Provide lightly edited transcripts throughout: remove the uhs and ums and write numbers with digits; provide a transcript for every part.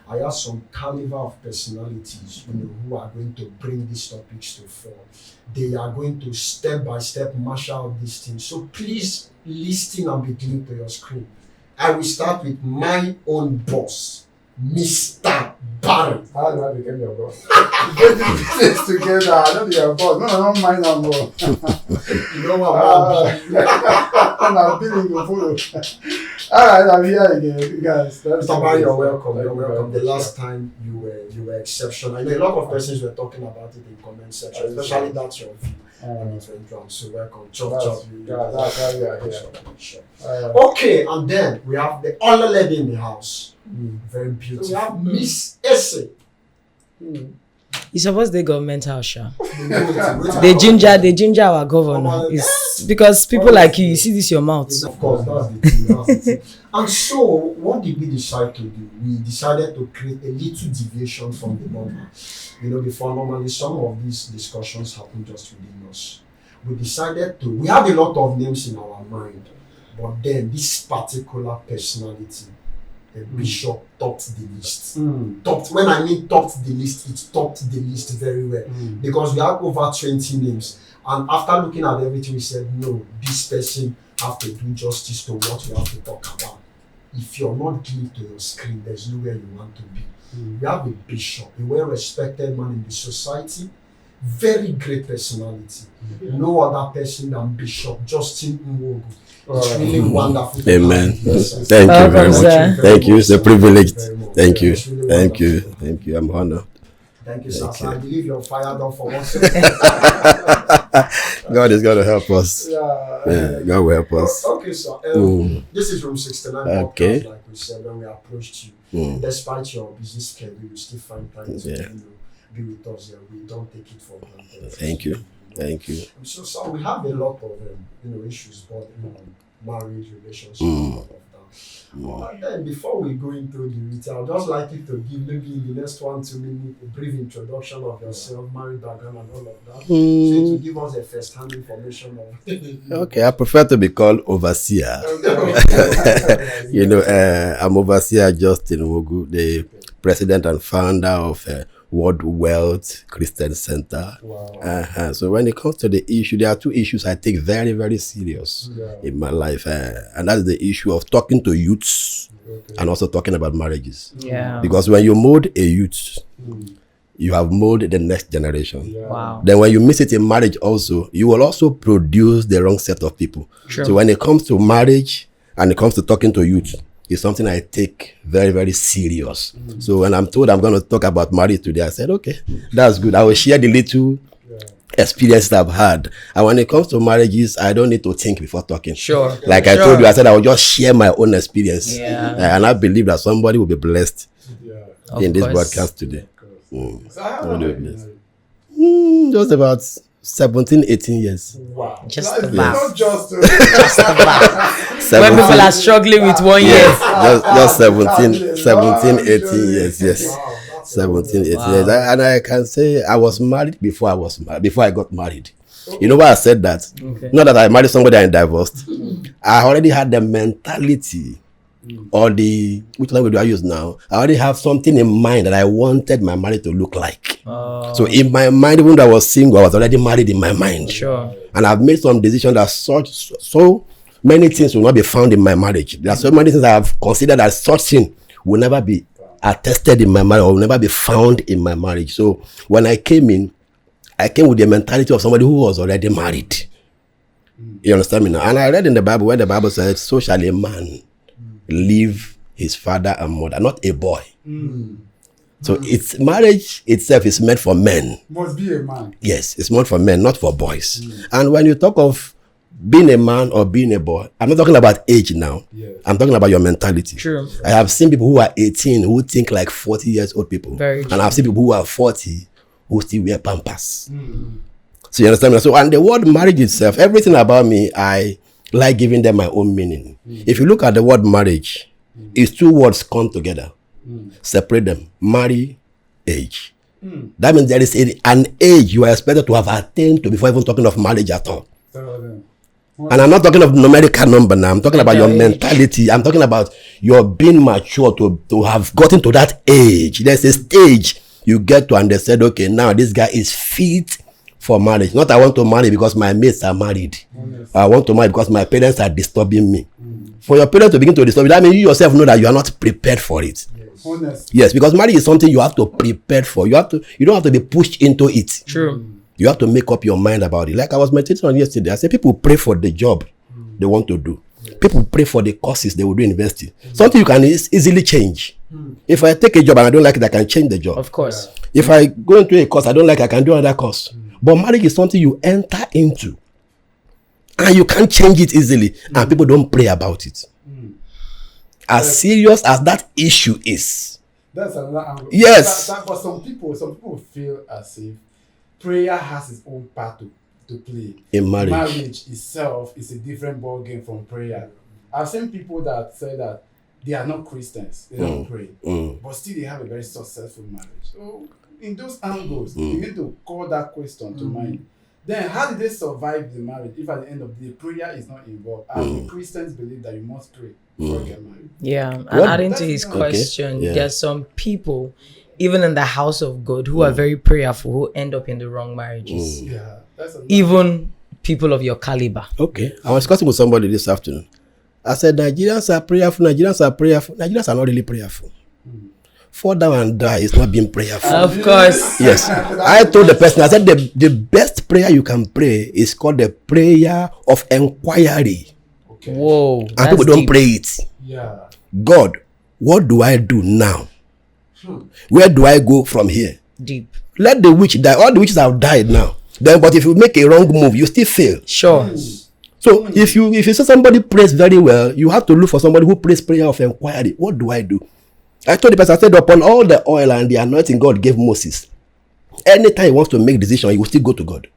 I have some caliber of personalities, who are going to bring these topics to fore. They are going to step by step marshal out these things. So please listen and be glued to your screen. I will start with my own boss, Mr. Barry. How do I become your boss? Get this together. I don't be your boss. No, I don't mind no more. You know what I'm not feeling you follow. Alright, I'm here again, guys. Mr. Barry, you're welcome. You're welcome. The last time you were exceptional. I know a lot of persons were talking about it in comment section, especially that's your view. And it went wrong. So welcome. Chop. That's why we are here. Sure. Okay, and then we have the other lady in the house. Very beautiful. So we have Miss Essay. You suppose they government house, sha. They ginger our governor. It's because people like you see this your mouth. Of course, that's the thing. And so, what did we decide to do? We decided to create a little deviation from the normal. Before normally some of these discussions happen just within us. We decided we have a lot of names in our mind, but then this particular personality, the bishop, topped the list. When I mean topped the list, it topped the list very well. Because we have over 20 names. And after looking at everything, we said, no, this person have to do justice to what we have to talk about. If you're not glued to your screen, there's nowhere you want to be. We have a bishop, a well-respected man in the society, very great personality. No other person than Bishop Justin Nwogu. It's really wonderful. Amen. Thank you very much. Thank you. It's a privilege. Thank you. Thank you. Thank you. I'm honored. Thank you, sir. I believe you're fired up for once. God is going to help us. Yeah, God will help us. Okay, sir. This is room 69. Okay. Like we said when we approached you. Despite your busy schedule, you still find time to be with us here. We don't take it for granted. Thank you. Thank you. So, sir, we have a lot of issues bordering on marriage, relationships, all of that. And then before we go into the retail, I'd just like you to give maybe in the next 1-2 minutes a brief introduction of yourself, married background and all of that. So to give us a first-hand information of Okay, I prefer to be called overseer. I'm overseer Justin Nwogu, the president and founder of World Wealth Christian Center. Wow. So when it comes to the issue, there are two issues I take very, very serious in my life. And that's the issue of talking to youths and also talking about marriages. Yeah. Because when you mold a youth, you have molded the next generation. Yeah. Wow. Then when you miss it in marriage also, you will also produce the wrong set of people. Sure. So when it comes to marriage and it comes to talking to youth, it's something I take very, very serious. So when I'm told I'm going to talk about marriage today, I said, okay, that's good. I will share the little experiences I've had. And when it comes to marriages, I don't need to think before talking. Sure. Like I told you, I said I will just share my own experience. Yeah. And I believe that somebody will be blessed in this course. broadcast today. So how old are you? Just about 17, 18 years. Wow. Just That's about. not just When people are struggling with 1 year. Just 17, 18 years, yes. Wow, 17, 18 years. And I can say I was married before I got married. You know why I said that? Okay. Not that I married somebody and divorced. I already had the mentality or which language do I use now? I already have something in mind that I wanted my marriage to look like. So in my mind, even though I was single, I was already married in my mind. Sure. And I've made some decisions that so many things will not be found in my marriage. There are so many things I have considered that such thing will never be attested in my marriage or will never be found in my marriage. So when I came with the mentality of somebody who was already married. You understand me now? And I read in the Bible where the Bible says, so shall a man leave his father and mother, not a boy. So it's marriage itself is meant for men. Must be a man. Yes, it's meant for men, not for boys. And when you talk of being a man or being a boy, I'm not talking about age now. Yes. I'm talking about your mentality. True. I have seen people who are 18 who think like 40 years old people. Very true. And I've seen people who are 40 who still wear pampers. So you understand me? So, and the word marriage itself, everything about me, I like giving them my own meaning. If you look at the word marriage, it's two words come together. Separate them. Marry, age. That means there is an age you are expected to have attained to before even talking of marriage at all. And I'm not talking of numerical number now. I'm talking about your mentality. I'm talking about you're being mature to have gotten to that age. There's a stage you get to understand, okay, now this guy is fit for marriage. Not I want to marry because my mates are married. I want to marry because my parents are disturbing me. For your parents to begin to disturb you, that means you yourself know that you are not prepared for it. Yes, because marriage is something you have to prepare for. You don't have to be pushed into it. True. You have to make up your mind about it. Like I was meditating on yesterday, I said people pray for the job they want to do. People pray for the courses they will do in university. Something you can easily change. If I take a job and I don't like it, I can change the job. Of course. If I go into a course I don't like, I can do another course. But marriage is something you enter into, and you can't change it easily, and people don't pray about it. As serious as that issue is. That's another angle. Yes. But some people feel as if prayer has its own part to play. In marriage. Marriage itself is a different ball game from prayer. I've seen people that say that they are not Christians, they don't pray, but still they have a very successful marriage. So in those angles, you need to call that question to mind. Then how did they survive the marriage if at the end of the day prayer is not involved? And Christians believe that you must pray before you get married. Yeah, and adding to his question, there's some people, even in the house of God, who are very prayerful, who end up in the wrong marriages. Yeah, that's even people of your caliber. Okay, I was discussing with somebody this afternoon. I said Nigerians are prayerful. Nigerians are not really prayerful. Fall down and die is not being prayerful. Of course. Yes. I told the person, I said the best prayer you can pray is called the prayer of inquiry. okay. Whoa. And people don't pray it. Yeah. God, what do I do now? Where do I go from here? Deep. Let the witch die. All the witches have died now. Then, but if you make a wrong move, you still fail. Sure. So if you see somebody prays very well, you have to look for somebody who prays prayer of inquiry. What do I do? I told the person, I said, upon all the oil and the anointing God gave Moses, anytime he wants to make decision, he will still go to God.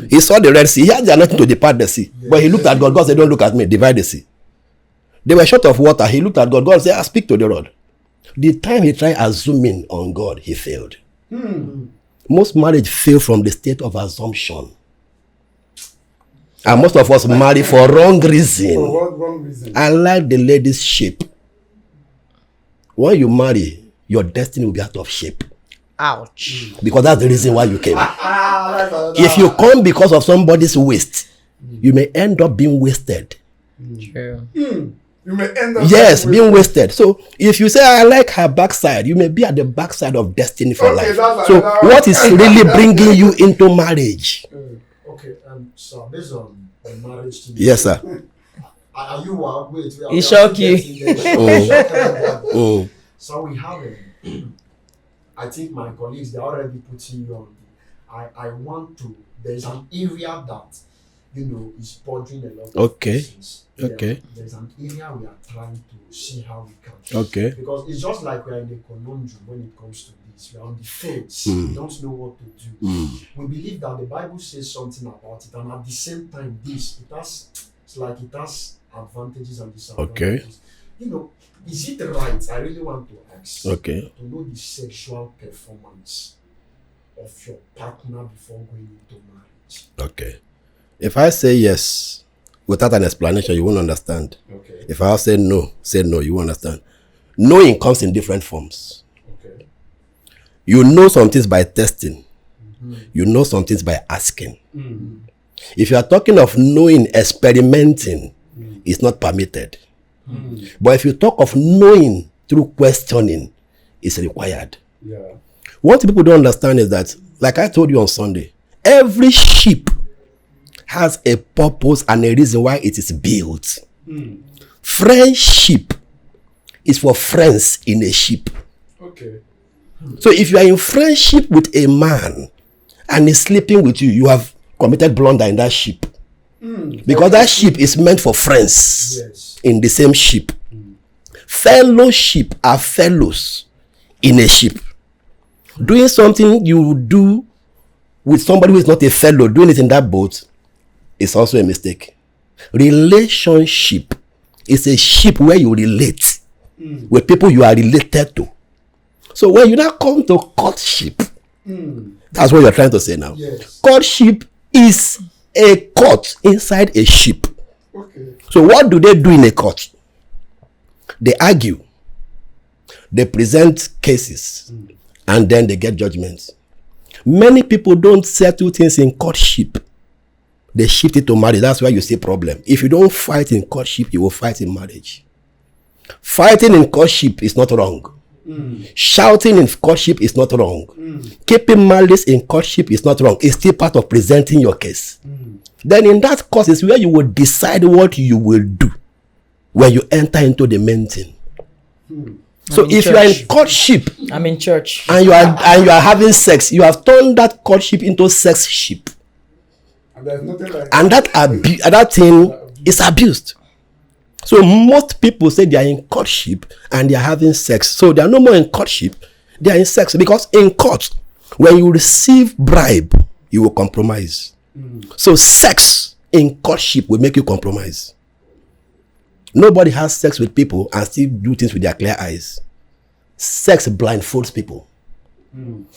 He saw the Red Sea. He had the anointing to depart the sea. But he looked at God. God said, don't look at me. Divide the sea. They were short of water. He looked at God. God said, I speak to the rod. The time he tried assuming on God, he failed. Most marriage fail from the state of assumption. And most of us marry for wrong reason. For what wrong reason? I like the lady's shape. When you marry, your destiny will be out of shape. Ouch. Because that's the reason why you came. If you come because of somebody's waist, you may end up being wasted. True. You may end up Being wasted. So if you say, I like her backside, you may be at the backside of destiny for life. So what is really bringing you into marriage? Okay, so based on the marriage thing. Yes, sir. Are you wait? He shock you. So we have I think my colleagues, they're already putting you on. I want to. There's an area that is bothering a lot of persons. Okay. There's an area we are trying to see how we can. Okay. Because it's just like we are in a conundrum when it comes to this. We are on the fence. We don't know what to do. We believe that the Bible says something about it, and at the same time, it has advantages and disadvantages. Is it right? I really want to ask. Okay. To know the sexual performance of your partner before going into marriage. Okay. If I say yes without an explanation, you won't understand. Okay. If I say no, you won't understand. Knowing comes in different forms. Okay. You know some things by testing. You know some things by asking. If you are talking of knowing, experimenting, it's not permitted. But if you talk of knowing through questioning, it's required. Yeah. What people don't understand is that, like I told you on Sunday, every sheep has a purpose and a reason why it is built. Friendship is for friends in a ship. Okay. So if you are in friendship with a man and he's sleeping with you, you have committed blunder in that ship. Because that ship is meant for friends in the same ship. Fellowship are fellows in a ship. Doing something you do with somebody who is not a fellow, doing it in that boat, is also a mistake. Relationship is a ship where you relate with people you are related to. So when you now come to courtship, that's what you're trying to say now. Yes. Courtship is a court inside a ship. Okay. So what do they do in a court? They argue, they present cases, and then they get judgments. Many people don't settle things in courtship. They shift it to marriage. That's why you see problem. If you don't fight in courtship, you will fight in marriage. Fighting in courtship is not wrong. Shouting in courtship is not wrong. Keeping malice in courtship is not wrong. It's still part of presenting your case. Then in that course is where you will decide what you will do when you enter into the main thing. So if you are in courtship, I'm in church, and you are having sex, you have turned that courtship into sex ship. And there's nothing like And that thing is abused. So most people say they are in courtship and they are having sex. So they are no more in courtship, they are in sex. Because in court, when you receive bribe, you will compromise. So sex in courtship will make you compromise. Nobody has sex with people and still do things with their clear eyes. Sex blindfolds people.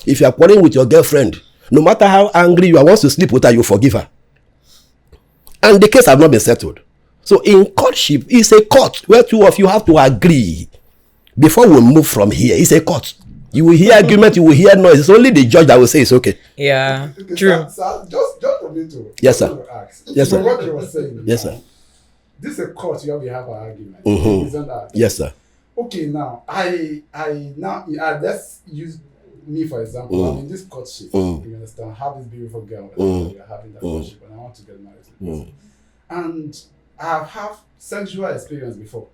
If you are quarreling with your girlfriend, no matter how angry you are, wants to sleep with her, you forgive her. And the case has not been settled. So in courtship, it's a court where two of you have to agree before we move from here. It's a court. You will hear argument, you will hear noise. It's only the judge that will say it's okay. Yeah, okay, true. So just for me to Yes, sir. ask. Yes, sir. What you were saying. Yes, sir. This is a court where we have an argument. Isn't that? Yes, sir. Okay, now let's use me for example. I'm in this courtship. You understand? I have this beautiful girl. We are having that courtship, and I want to get married to this person. And I have sexual experience before,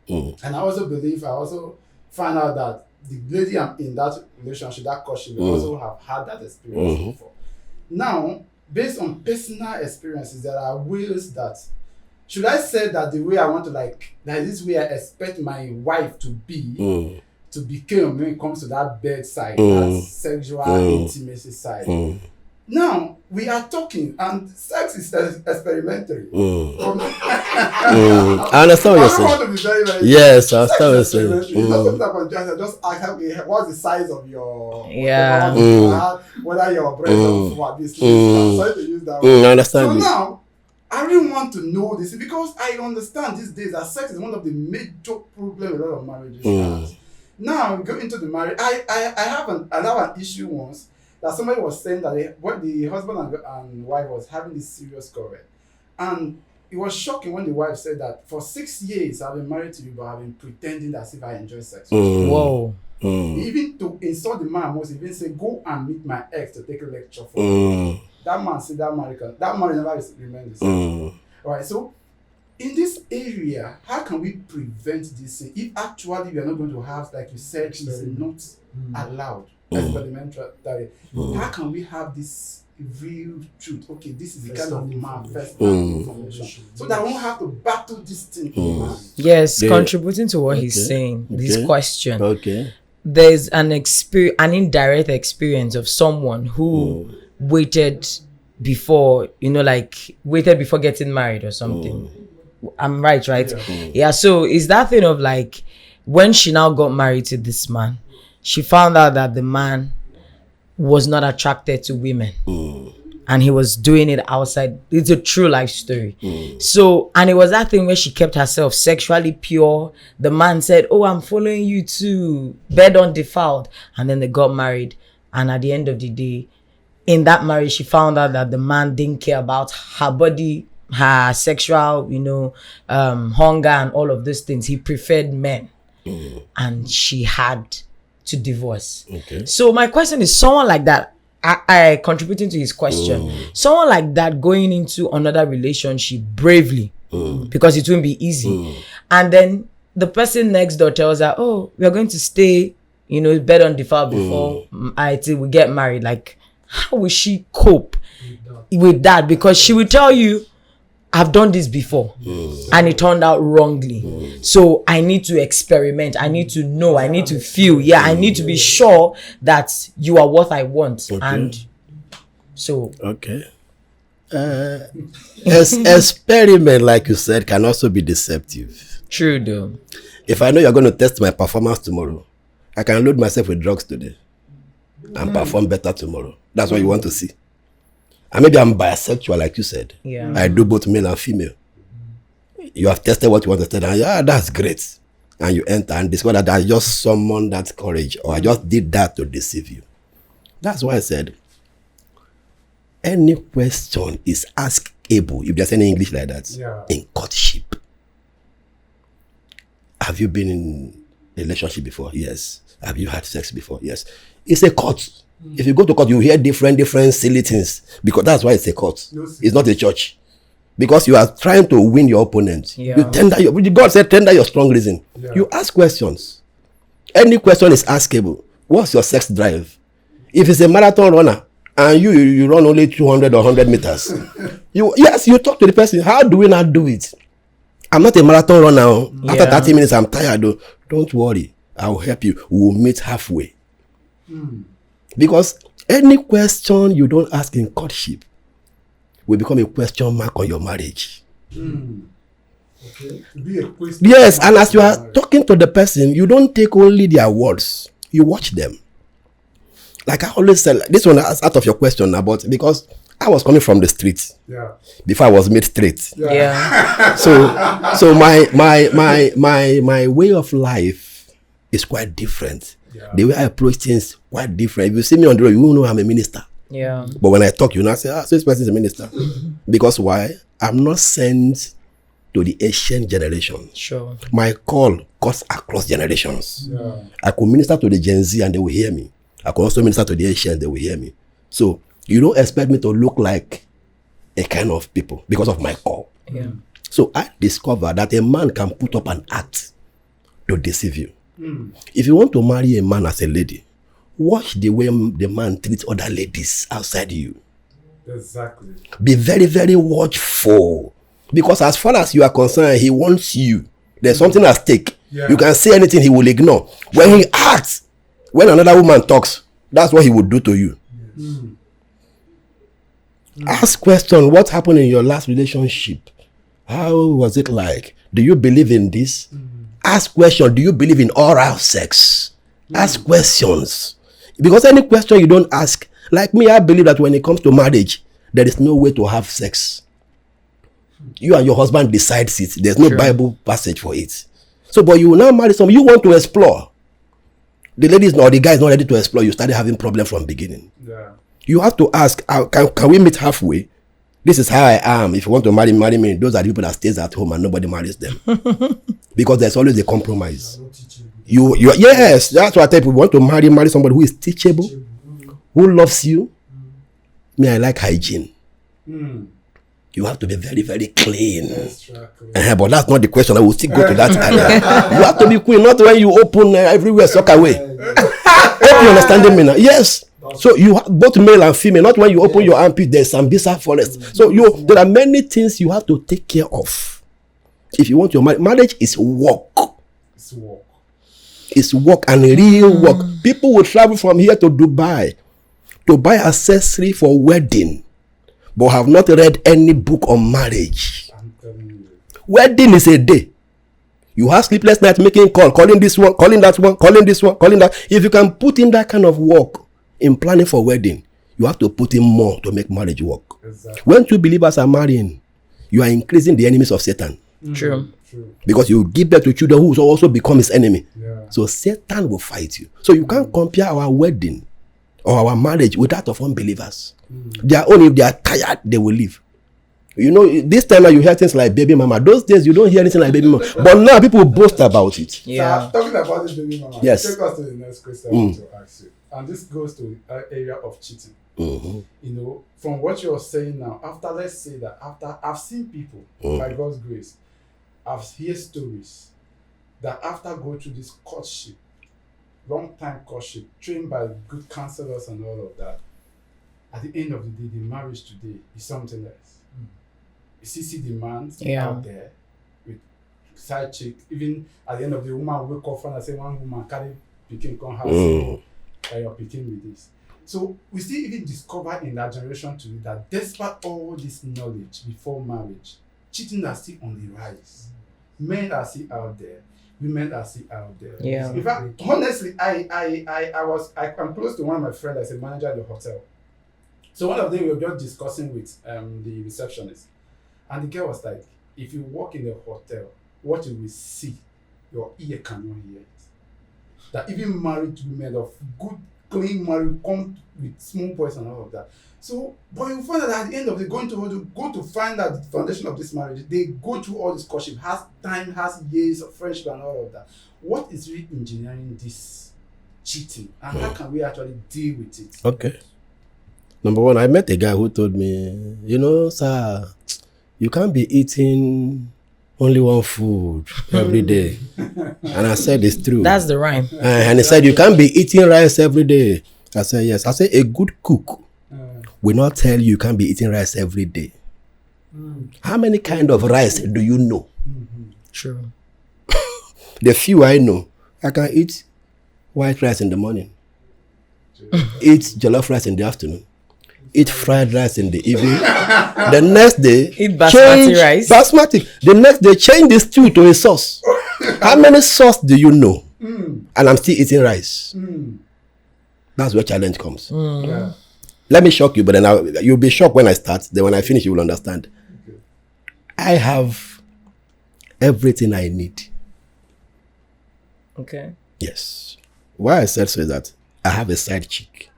and I also find out that the lady I'm in that relationship, that courtship, also have had that experience before. Now, based on personal experiences, there are ways that, should I say that the way I want to that this way I expect my wife to be, to become when it comes to that bedside, that sexual intimacy side. Now, we are talking, and sex is experimentary. I understand what you're saying. I don't want to be very, very... Yes, I understand what you're saying. Just ask, okay, what's the size of your... Yeah. Whether your breast or what this is. Sorry to use that word. I understand. So now, I really want to know this because I understand these days that sex is one of the major problems a lot of marriages have. Now, we go into the marriage. I have an issue once that somebody was saying that the husband and wife was having this serious quarrel. And it was shocking when the wife said that for 6 years I've been married to you, but I've been pretending as if I enjoy sex. Whoa. Even to insult the man, was even say, go and meet my ex to take a lecture for me. That man said that marriage never remained the same. Alright, so in this area, how can we prevent this thing if actually we are not going to have, like you said, it's not allowed? Experimentally. How can we have this real truth? Okay, this is the kind of man first information, so that I won't have to battle this thing. Yes, contributing to what he's saying, this question. Okay. There's an indirect experience of someone who waited before getting married or something. I'm right? Yeah. So it's that thing of like, when she now got married to this man, she found out that the man was not attracted to women. And he was doing it outside. It's a true life story. So, and it was that thing where she kept herself sexually pure. The man said, oh, I'm following you too. Bed undefiled. And then they got married. And at the end of the day, in that marriage, she found out that the man didn't care about her body, her sexual, hunger and all of those things. He preferred men. And she had to divorce. Okay. So my question is, someone like that, I contributing to his question, someone like that going into another relationship bravely, because it won't be easy, and then the person next door tells her, oh, we are going to stay, bed undefiled before till we get married. Like, how will she cope with that? Because she will tell you, I've done this before and it turned out wrongly. So I need to experiment. I need to know. I need to feel. Yeah, I need to be sure that you are what I want. Okay. And so. Okay. Experiment, like you said, can also be deceptive. True, though. If I know you're going to test my performance tomorrow, I can load myself with drugs today and perform better tomorrow. That's what you want to see. And maybe I'm bisexual, like you said. Yeah. I do both male and female. You have tested what you want to test, and that's great. and you enter and discover that I just summoned that courage, or I just did that to deceive you. That's why I said any question is askable, if there's any English like that, in courtship. Have you been in a relationship before? Yes. Have you had sex before? Yes. It's a court. If you go to court, you hear different silly things, because that's why it's a court. It's not a church. Because you are trying to win your opponent. Yeah. You tender your, God said tender your strong reason. Yeah. You ask questions. Any question is askable. What's your sex drive? If it's a marathon runner and you run only 200 or 100 meters, you talk to the person. How do we not do it? I'm not a marathon runner. Yeah. After 30 minutes, I'm tired. Though. Don't worry. I'll help you. We'll meet halfway. Because any question you don't ask in courtship will become a question mark on your marriage. Okay. Be a question. Yes, and as you are talking to the person, you don't take only their words. You watch them. Like I always say, this one is out of your question about, because I was coming from the street. Yeah. Before I was made straight. Yeah. So my way of life is quite different. Yeah. The way I approach things quite different. If you see me on the road, you won't know I'm a minister. Yeah. But when I talk, you now say, so this person is a minister. Because why? I'm not sent to the ancient generation. Sure. My call cuts across generations. Yeah. I could minister to the Gen Z and they will hear me. I could also minister to the ancient, they will hear me. So you don't expect me to look like a kind of people because of my call. Yeah. So I discovered that a man can put up an act to deceive you. If you want to marry a man as a lady, watch the way the man treats other ladies outside you. Exactly. Be very, very watchful. Because as far as you are concerned, he wants you. There's something at stake. Yeah. You can say anything, he will ignore. When he acts, when another woman talks, that's what he would do to you. Ask question, what happened in your last relationship? How was it like? Do you believe in this? Ask question, do you believe in oral sex? Ask questions. Because any question you don't ask, like me, I believe that when it comes to marriage, there is no way to have sex. You and your husband decides it. There's no Bible passage for it. So, but you will now marry someone, you want to explore. The lady or the guy is not ready to explore. You started having problems from beginning. Yeah. You have to ask, can we meet halfway? This is how I am. If you want to marry me. Those are the people that stays at home and nobody marries them. Because there's always a compromise. Yes, that's what I tell people. You want to marry somebody who is teachable, who loves you. Me, I like hygiene. You have to be very, very clean. But that's not the question. I will still go to that area. You have to be clean, not when you open everywhere, suck away. Hope you understanding me now? Yes. So you have both male and female, not when you open your armpit, there's some bizarre forest. So there are many things you have to take care of. If you want your marriage is work. It's work and real work. People will travel from here to Dubai to buy accessory for wedding, but have not read any book on marriage. Wedding is a day. You have sleepless nights making call, calling this one, calling that one, calling this one, calling that. If you can put in that kind of work in planning for wedding, you have to put in more to make marriage work. Exactly. When two believers are marrying, you are increasing the enemies of Satan. True. Because you give birth to children who will also become his enemy. Yeah. So Satan will fight you. So you can't compare our wedding or our marriage with that of unbelievers. They are only if they are tired, they will leave. You know, this time you hear things like baby mama. Those days you don't hear anything like baby mama. But now people boast about it. Yeah. So talking about this baby mama, yes. Take us to the next question I want to ask you. And this goes to the area of cheating. You know, from what you're saying now, let's say that after I've seen people, by God's grace, I've heard stories that after going through this courtship, long time courtship, trained by good counselors and all of that, at the end of the day, the marriage today is something else. You see demands out there with side chick. Even at the end of the woman wake up and say one woman carry picking come house and you're picking with this. So we still even discover in that generation today that despite all this knowledge before marriage, cheating is still on the rise. Men are still out there, women are still out there. Yeah. In fact, honestly, I'm close to one of my friends that's a manager at the hotel. So one of them we were just discussing with the receptionist, and the girl was like, if you walk in the hotel, what you will see your ear cannot hear it. That even married women of good, clean marriage come with small boys and all of that. So, but you find that at the end of the go to find out the foundation of this marriage, they go through all this courtship, has time, has years of friendship and all of that. What is really engineering this cheating, and how can we actually deal with it? Okay. Number one, I met a guy who told me, you know, sir, you can't be eating only one food every day. And I said, it's true. That's the rhyme. And he said, you can't be eating rice every day. I said, yes. I said, a good cook will not tell you can't be eating rice every day. How many kind of rice do you know? True. The few I know, I can eat white rice in the morning, eat jollof rice in the afternoon, eat fried rice in the evening. The next day, Eat basmati rice. Basmati. The next day, change the stew to a sauce. How many sauce do you know? And I'm still eating rice. That's where challenge comes. Yeah. Let me shock you, but then you'll be shocked when I start. Then when I finish, you will understand. Okay. I have everything I need. Okay. Yes. Why I said so is that I have a side chick.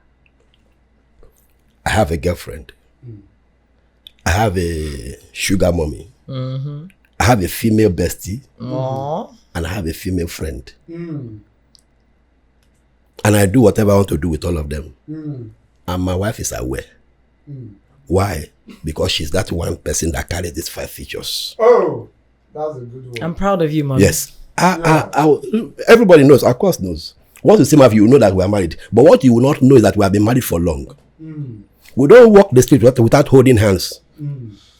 I have a girlfriend. I have a sugar mommy. I have a female bestie. Aww. And I have a female friend. And I do whatever I want to do with all of them. And my wife is aware. Why? Because she's that one person that carries these 5 features. Oh, that's a good one. I'm proud of you, man. Yes. Everybody knows, of course knows. Once you see my view, you know that we are married. But what you will not know is that we have been married for long. We don't walk the street without holding hands.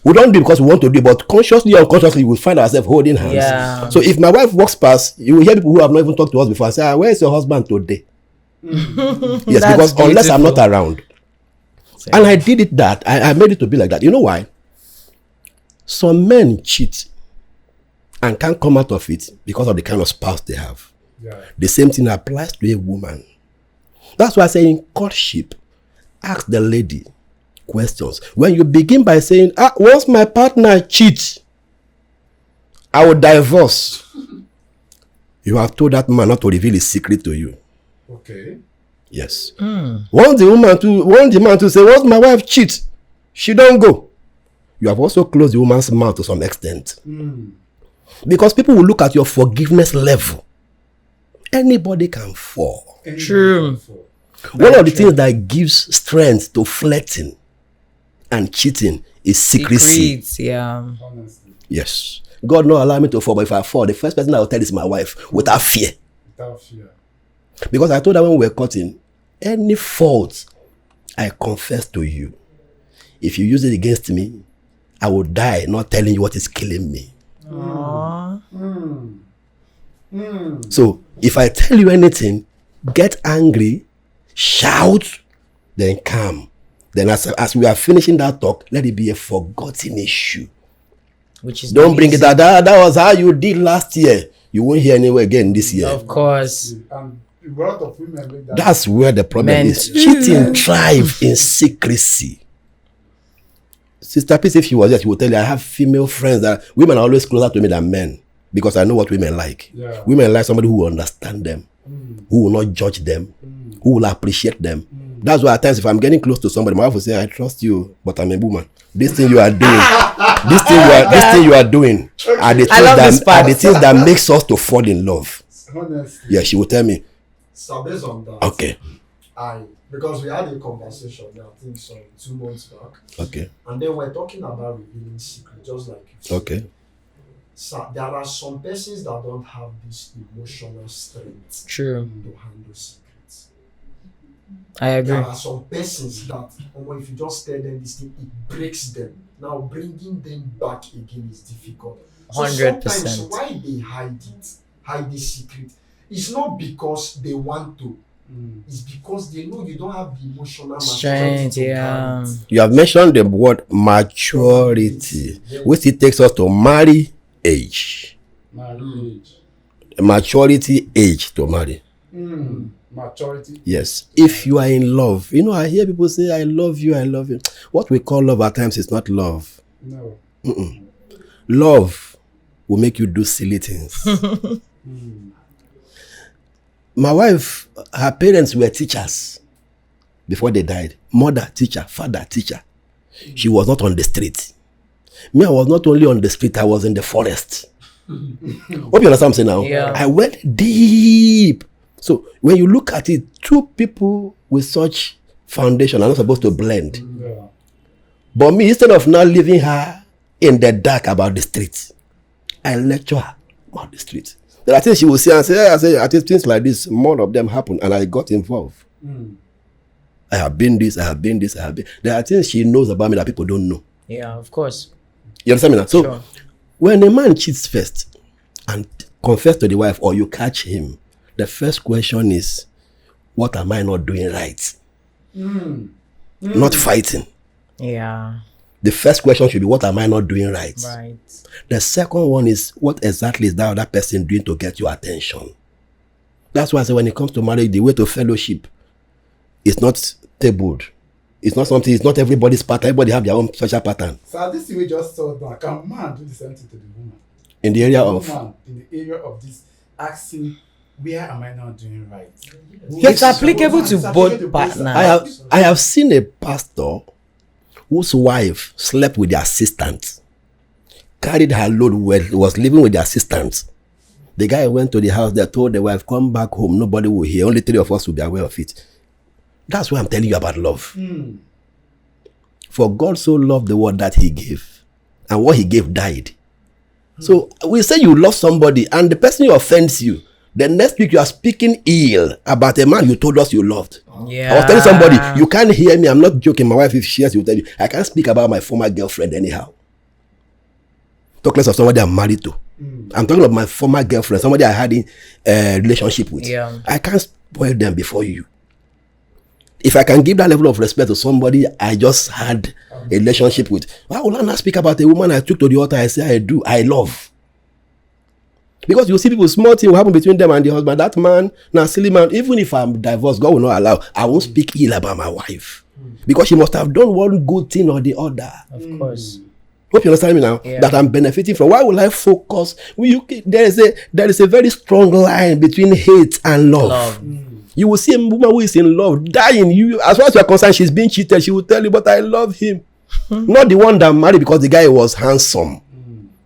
We don't do it because we want to do it, but consciously or unconsciously, we find ourselves holding hands. Yeah. So if my wife walks past, you will hear people who have not even talked to us before and say, where is your husband today? Yes, because unless I'm not around. Same. And I did it that. I made it to be like that. You know why? Some men cheat and can't come out of it because of the kind of spouse they have. Yeah. The same thing applies to a woman. That's why I say in courtship, ask the lady questions. When you begin by saying, once my partner cheats, I will divorce. You have told that man not to reveal his secret to you. Okay. Yes. Want the man to say, once my wife cheats, she don't go. You have also closed the woman's mouth to some extent. Because people will look at your forgiveness level. Anybody can fall. True. One of the things that gives strength to flirting and cheating is secrecy. Secrets, yeah. Honestly. Yes. God not allow me to fall, but if I fall, the first person I will tell is my wife without fear. Without fear. Because I told her when we were cutting, any fault I confess to you, if you use it against me, I will die not telling you what is killing me. Aww. So if I tell you anything, get angry, shout, then calm. Then as we are finishing that talk, let it be a forgotten issue. Which is Don't bring it out. That was how you did last year. You won't hear anywhere again this year. Of course. And a lot of women make that. That's where the problem Men. is. Cheating thrive in secrecy. Sister Peace, if she was there, she would tell you, I have female friends that women are always closer to me than men because I know what women like. Yeah. Women like somebody who will understand them, who will not judge them, who will appreciate them. That's why at times if I'm getting close to somebody, my wife will say, I trust you, but I'm a woman. This thing you are doing, this thing you are doing are the things that makes us to fall in love. Honestly. Yeah, she will tell me. So based on that, Okay. Because we had a conversation, I think, 2 months back, Okay. and then we're talking about revealing secret, just like you said. Okay. So there are some persons that don't have this emotional strength True. to handle secrets. I agree. There are some persons that, if you just tell them this thing, it breaks them. Now bringing them back again is difficult. So 100%. sometimes why they hide the secret, it's not because they want to. It's because they know you don't have the emotional Strength, maturity to yeah. carry it. You have mentioned the word maturity, which it takes us to marry age. Marriage. Maturity age to marry. Maturity. Yes. If you are in love, I hear people say, I love you, I love you. What we call love at times is not love. No. Love will make you do silly things. My wife, her parents were teachers before they died. Mother, teacher, father, teacher. She was not on the street. Me, I was not only on the street, I was in the forest. Hope you understand what I'm saying now? Yeah. I went deep. So when you look at it, two people with such foundation are not supposed to blend. Yeah. But me, instead of now leaving her in the dark about the street, I lecture her about the street. There are things she will say and say, I think things like this, more of them happen, and I got involved. I have been this, I have been this, I have been. There are things she knows about me that people don't know. Yeah, of course. You understand me now? So Sure. when a man cheats first and confess to the wife, or you catch him, the first question is, what am I not doing right? Not fighting. Yeah. The first question should be, what am I not doing right? Right. The second one is, what exactly is that other person doing to get your attention? That's why I say when it comes to marriage, the way to fellowship is not tabled. It's not something, it's not everybody's pattern. Everybody have their own special pattern. So this we just saw now. Can man do the same thing to the woman? In the area of... Woman, in the area of this, asking, where am I not doing right? It's applicable to both both partners. I have seen a pastor whose wife slept with the assistant, carried her load, was living with the assistant. The guy went to the house, they told the wife, come back home, nobody will hear, only 3 of us will be aware of it. That's why I'm telling you about love. For God so loved the world that he gave, and what he gave died. So we say you love somebody and the person who offends you, the next week you are speaking ill about a man you told us you loved. Yeah. I was telling somebody, you can't hear me, I'm not joking. My wife, if she hears, will tell you, I can't speak about my former girlfriend anyhow. Talk less of somebody I'm married to. I'm talking about my former girlfriend, somebody I had a relationship with. Yeah. I can't spoil them before you. If I can give that level of respect to somebody I just had a relationship with, why would I not speak about a woman I took to the altar? I say I do, I love. Because you see people, small thing will happen between them and the husband. That man, now silly man, even if I'm divorced, God will not allow, I won't speak ill about my wife. Because she must have done one good thing or the other. Of course. Hope you understand me now. Yeah. That I'm benefiting from. Why will I focus? There is a very strong line between hate and love. Love. You will see a woman who is in love dying. You, as far as you are concerned, she's being cheated. She will tell you, but I love him. Not the one that married because the guy was handsome.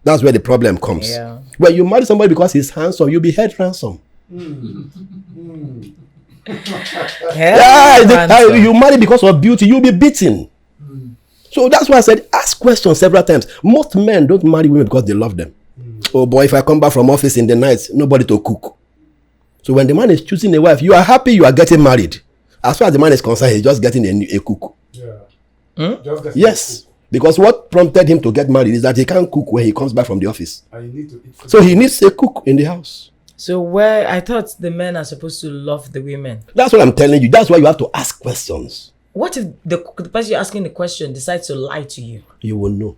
That's where the problem comes. Yeah. When you marry somebody because he's handsome, you'll be held ransom. You marry because of beauty, you'll be beaten. So that's why I said, ask questions several times. Most men don't marry women because they love them. Oh boy, if I come back from office in the night, nobody to cook. So when the man is choosing a wife, you are happy you are getting married. As far as the man is concerned, he's just getting a cook. Yeah. Just get Yes. Because what prompted him to get married is that he can't cook when he comes back from the office. and you need to eat food. So he needs a cook in the house. So where I thought the men are supposed to love the women. That's what I'm telling you. That's why you have to ask questions. What if the person you're asking the question decides to lie to you? You will know.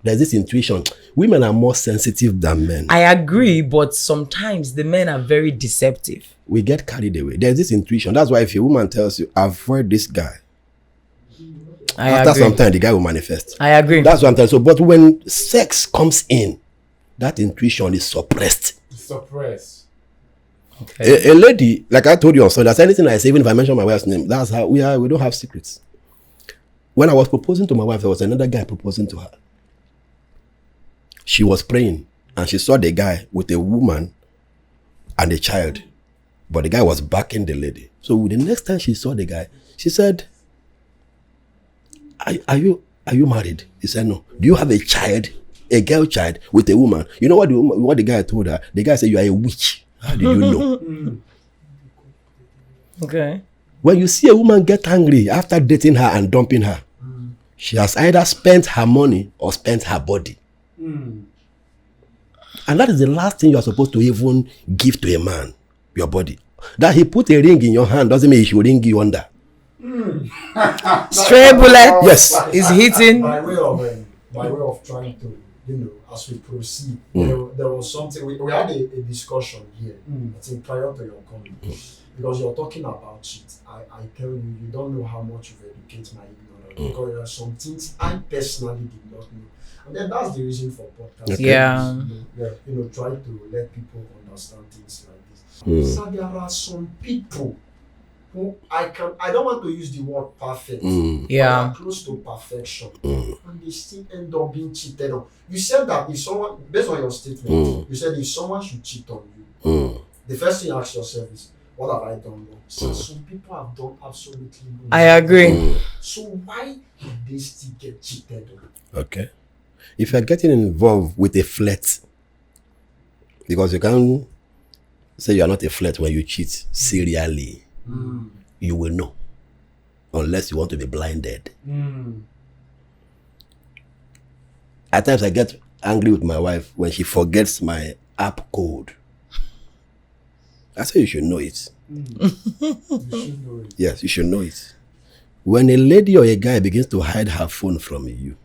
There's this intuition. Women are more sensitive than men. I agree, but sometimes the men are very deceptive. We get carried away. There's this intuition. That's why if a woman tells you, avoid this guy, after some time, the guy will manifest. I agree. That's what I'm telling you. So, but when sex comes in, that intuition is suppressed. Suppress. Okay. A lady, like I told you on Sunday, that's anything I say, even if I mention my wife's name, that's how we are. We don't have secrets. When I was proposing to my wife, there was another guy proposing to her. She was praying and she saw the guy with a woman and a child, but the guy was backing the lady. So the next time she saw the guy, she said, are you married? He said, no. Do you have a child, a girl child with a woman? You know what the guy told her? The guy said, you are a witch. How did you know? Okay. When you see a woman get angry after dating her and dumping her, she has either spent her money or spent her body. And that is the last thing you are supposed to even give to a man, your body. That he put a ring in your hand doesn't mean he should ring you under. Stray bullet. Yes. Is hitting. By way of trying to, as we proceed, there was something, we had a discussion here, I think prior to your comment, because you're talking about it, I tell you, you don't know how much you've educated my ignorance, because there are some things I personally did not know. And then that's the reason for podcasts. Okay. Yeah. Try to let people understand things like this. So there are some people who I don't want to use the word perfect, but they are close to perfection, and they still end up being cheated on. You said that if someone, based on your statement, you said if someone should cheat on you, the first thing you ask yourself is, what have I done wrong? So some people have done absolutely no. I agree. So why do they still get cheated on? Okay. If you're getting involved with a flirt, because you can't say you're not a flirt when you cheat serially, you will know, unless you want to be blinded. At times I get angry with my wife when she forgets my app code. I say you should know it. You should know it. Yes, you should know it. When a lady or a guy begins to hide her phone from you,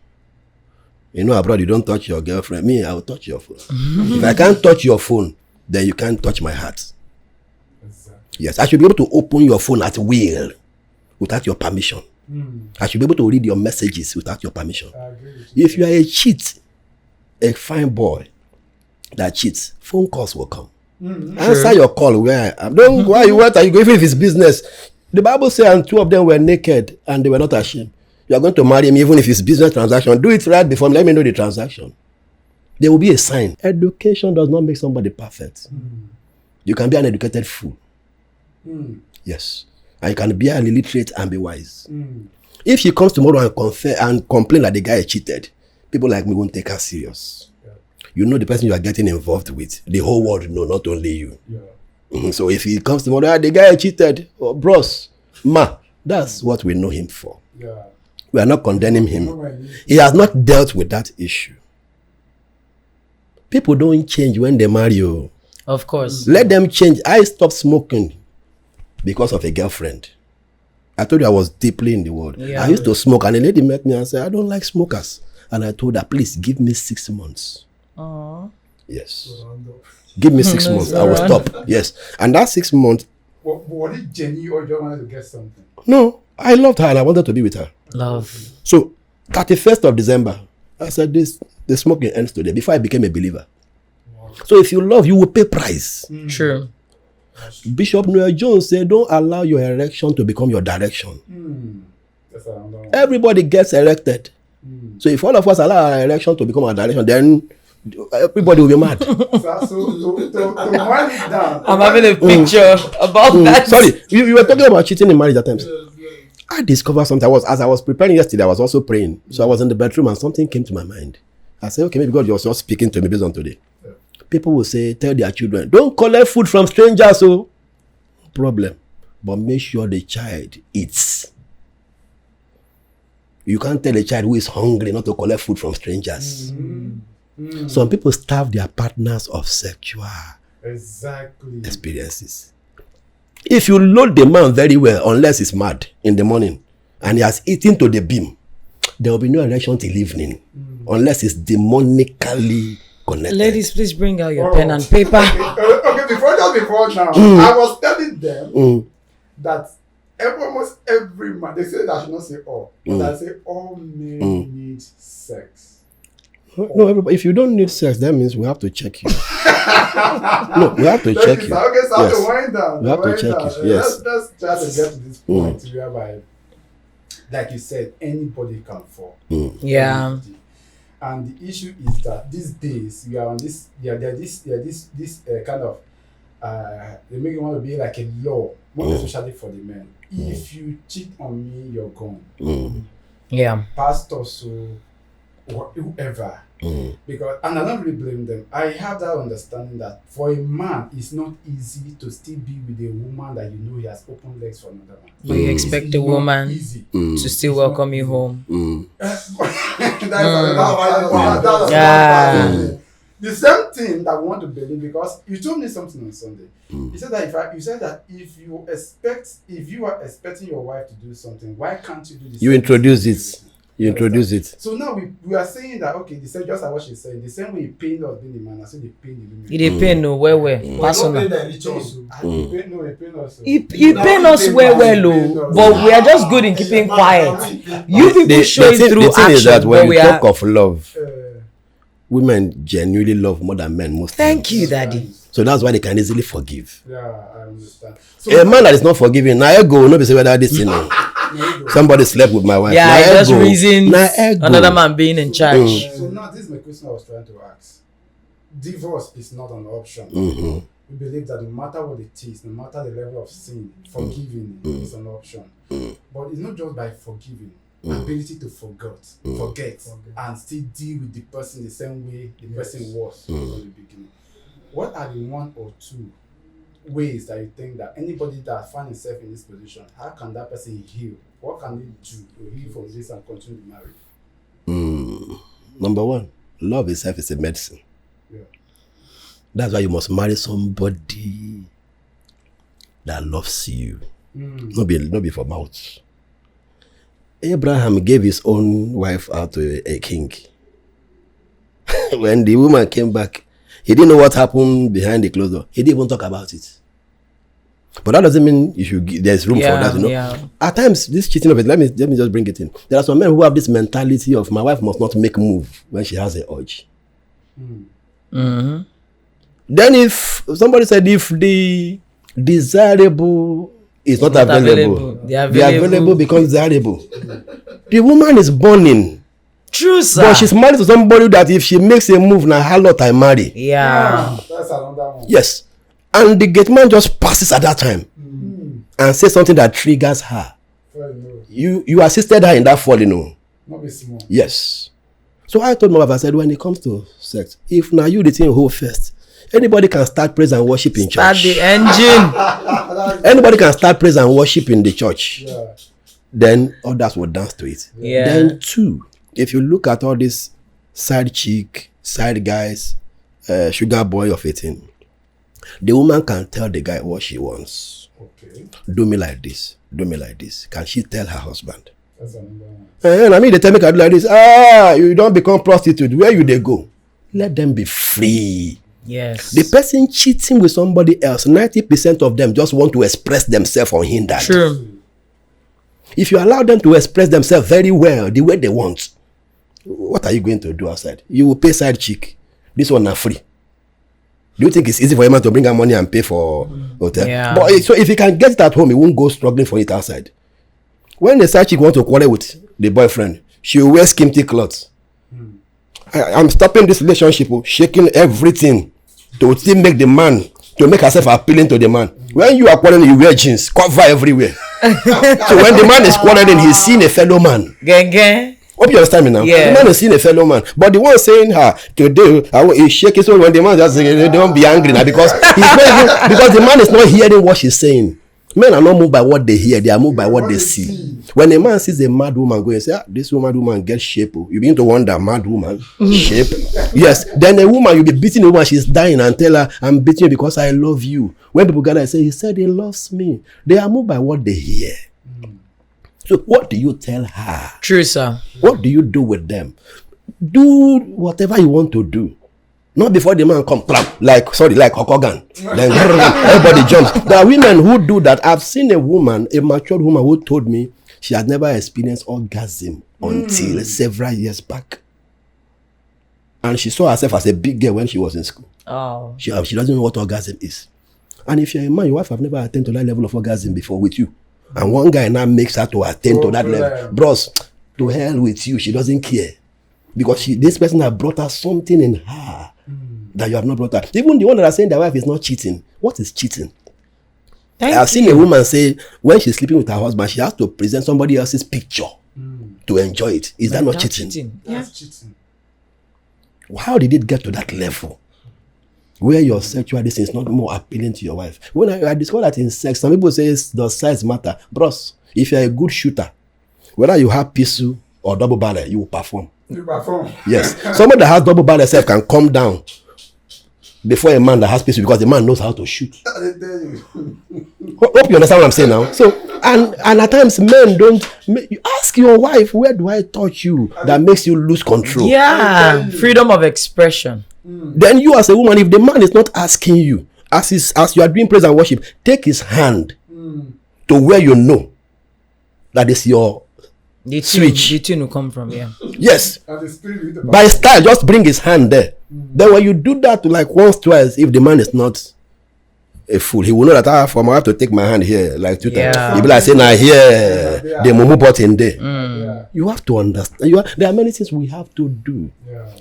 you know, abroad you don't touch your girlfriend. Me, I will touch your phone. If I can't touch your phone, then you can't touch my heart. Exactly. Yes, I should be able to open your phone at will without your permission. I should be able to read your messages without your permission. I agree with you. If you are a cheat, a fine boy that cheats, phone calls will come. Answer your call where I am. Don't why you what are you going, even if it's business. The Bible says, and two of them were naked and they were not ashamed. You are going to marry me even if it's business transaction. Do it right before me. Let me know the transaction. There will be a sign. Education does not make somebody perfect. You can be an educated fool. Yes. And you can be an illiterate and be wise. If she comes tomorrow and complain that the guy cheated, people like me won't take her serious. You know the person you are getting involved with. The whole world know, not only you. So if he comes tomorrow, the guy cheated, bros, that's what we know him for. We are not condemning him. He has not dealt with that issue. People don't change when they marry you. Of course. Let them change. I stopped smoking because of a girlfriend. I told you I was deeply in the world. I used to smoke, and a lady met me and said, I don't like smokers. And I told her, please give me 6 months. Yes. Give me 6 months. I will stop. Yes. And that 6 months. Was it genuine or you wanted to get something? No. I loved her and I wanted to be with her. Love. So, 31st of December, I said, the smoking ends today, before I became a believer. So if you love, you will pay price. True. Bishop Jones said, don't allow your erection to become your direction. Everybody gets erected. So if all of us allow our erection to become our direction, then everybody will be mad. So to wind it down. I'm having a picture about that. Sorry, you were talking about cheating in marriage at times. I discovered something. As I was preparing yesterday, I was also praying. So I was in the bedroom and something came to my mind. I said, okay, maybe God was just speaking to me based on today. People will say, tell their children, don't collect food from strangers. So, no problem. But make sure the child eats. You can't tell a child who is hungry not to collect food from strangers. Some people starve their partners of sexual experiences. If you load the man very well, unless he's mad in the morning and he has eaten to the beam, there will be no erection till evening, unless it's demonically connected. Ladies, please bring out your pen and paper. Okay, before now, I was telling them that almost every man, they say that I should not say all, but I say all men need sex. No, everybody, if you don't need sex, that means we have to check you. No, we have to check you. Okay, so I have to wind down. We have to check you. Yes. Let's try to get to this point whereby, like you said, anybody can fall. Yeah. And the issue is that these days we are on this. This kind of. They make it want to be like a law, more especially for the men. If you cheat on me, you're gone. Yeah. Pastor, so whoever. Because, and I don't really blame them. I have that understanding that for a man, it's not easy to still be with a woman that you know he has open legs for another man. But you expect a woman to still welcome you home. The same thing that we want to believe, because you told me something on Sunday. You said that if you are expecting your wife to do something, why can't you do this? You introduce it. You introduce it. So now we are saying that okay, the same just like what she's saying, the same way you pain us being the man, I say they pain the women. He dey pain no well. Personal. He pain us. He pain us well, but we are just good in keeping quiet. You people show it through the thing action. is that when but you we talk are. of love, women genuinely love more than men most Thank times. you, Daddy. So that's why they can easily forgive. Yeah, I understand. So A man that is not forgiving, now ego, no be say whether this thing. Somebody slept with my wife. Yeah, Na I just ego. reasons Na ego. another man being in charge. So now this is my question I was trying to ask. Divorce is not an option. Mm-hmm. We believe that no matter what it is, no matter the level of sin, forgiving is an option. But it's not just by forgiving, ability to forget, and still deal with the person the same way the person was from the beginning. What are the one or two ways that you think that anybody that finds himself in this position, how can that person heal? What can they do to heal from this and continue the marriage? Number one, love itself is a medicine. Yeah. That's why you must marry somebody that loves you. Not be for mouth. Abraham gave his own wife out to a king. When the woman came back, he didn't know what happened behind the closed door. He didn't even talk about it. But that doesn't mean you should there's room for that, you know. Yeah. At times, this cheating of it, let me just bring it in. There are some men who have this mentality of my wife must not make move when she has an urge. Mm-hmm. Then if somebody said if the desirable is not available, the available becomes desirable. The woman is burning. True, sir. But she's married to somebody that if she makes a move, now how lot I marry. Yeah. That's another one. Yes. And the gate man just passes at that time and says something that triggers her. You assisted her in that fall, you know. Not be small. Yes. So I told my wife, I said, when it comes to sex, if now you the thing hold first, anybody can start praise and worship in Start church. the engine. Anybody can start praise and worship in the church. Yeah. Then others will dance to it. Yeah. Then two, if you look at all these side chick, side guys, sugar boy of 18, the woman can tell the guy what she wants. Okay. Do me like this. Do me like this. Can she tell her husband? That's another one. And I mean, they tell me can do like this. You don't become prostitute. Where you they go? Let them be free. Yes. The person cheating with somebody else, 90% of them just want to express themselves unhindered. True. If you allow them to express themselves very well, the way they want, what are you going to do outside? You will pay side chick. This one are free. Do you think it's easy for a man to bring her money and pay for hotel? Yeah. But so if he can get it at home, he won't go struggling for it outside. When the side chick wants to quarrel with the boyfriend, she will wear skimpy clothes. I'm stopping this relationship, shaking everything to still make the man, to make herself appealing to the man. When you are quarreling, you wear jeans, cover everywhere. So when the man is quarreling, he's seeing a fellow man. Gang. Hope you understand me now. Yeah. The man is seeing a fellow man. But the one saying her today, he's shaking. So when the man just saying, don't be angry now because because the man is not hearing what she's saying. Men are not moved by what they hear, they are moved by what they see. When a man sees a mad woman going, say, this woman gets shape. You begin to wonder, mad woman, shape. Yes. Then a woman, you'll be beating a woman, she's dying, and tell her, I'm beating you because I love you. When people gather and say, he said he loves me, they are moved by what they hear. So what do you tell her? True, sir. What do you do with them? Do whatever you want to do. Not before the man come clap, like Hokogan. Then everybody jumps. There are women who do that. I've seen a mature woman who told me she has never experienced orgasm until several years back. And she saw herself as a big girl when she was in school. Oh. She doesn't know what orgasm is. And if you're a man, your wife have never attained to that level of orgasm before with you. And one guy now makes her to attain to that level. Bros, to hell with you. She doesn't care. Because this person has brought her something in her that you have not brought her. Even the one that are saying their wife is not cheating. What is cheating? I've seen a woman say when she's sleeping with her husband, she has to present somebody else's picture to enjoy it. Is that not cheating? That's cheating. How did it get to that level? Where your sexuality is not more appealing to your wife. When I discovered that in sex, some people say, does size matter? Bros, if you're a good shooter, whether you have pistol or double barrel, you will perform. You perform. Yes. Somebody that has double barrel self can come down before a man that has pistol because the man knows how to shoot. I tell you. Hope you understand what I'm saying now. So And at times men don't. You ask your wife, where do I touch you? That makes you lose control. Yeah, freedom of expression. Then you as a woman, if the man is not asking you, as you are doing praise and worship, take his hand to where you know that is your switch. The tune will come from Yes. And the spirit with the By style, just bring his hand there. Then when you do that like once, twice, if the man is not a fool, he will know that for my wife to take my hand here like 2 times. He'll be like saying, here, the mumu button there. You have to understand. There are many things we have to do.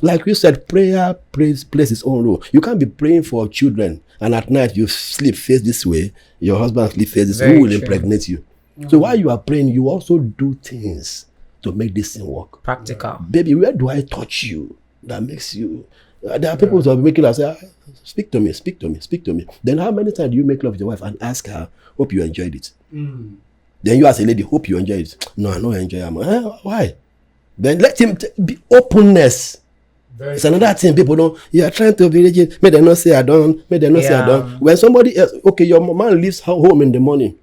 Like you said, prayer plays its own role. You can't be praying for children and at night you sleep face this way, your husband sleep face this way. Who will impregnate you? So while you are praying, you also do things to make this thing work. Practical. Baby, where do I touch you that makes you? There are people who are making us say, speak to me. Then how many times do you make love with your wife and ask her, hope you enjoyed it? Then you as a lady, hope you enjoyed it. No, I don't enjoy it. Why? Then let him be openness. It's another thing people don't. You are trying to be rigid. May they not say I don't. May they not say I don't. When somebody else, okay, your man leaves home in the morning.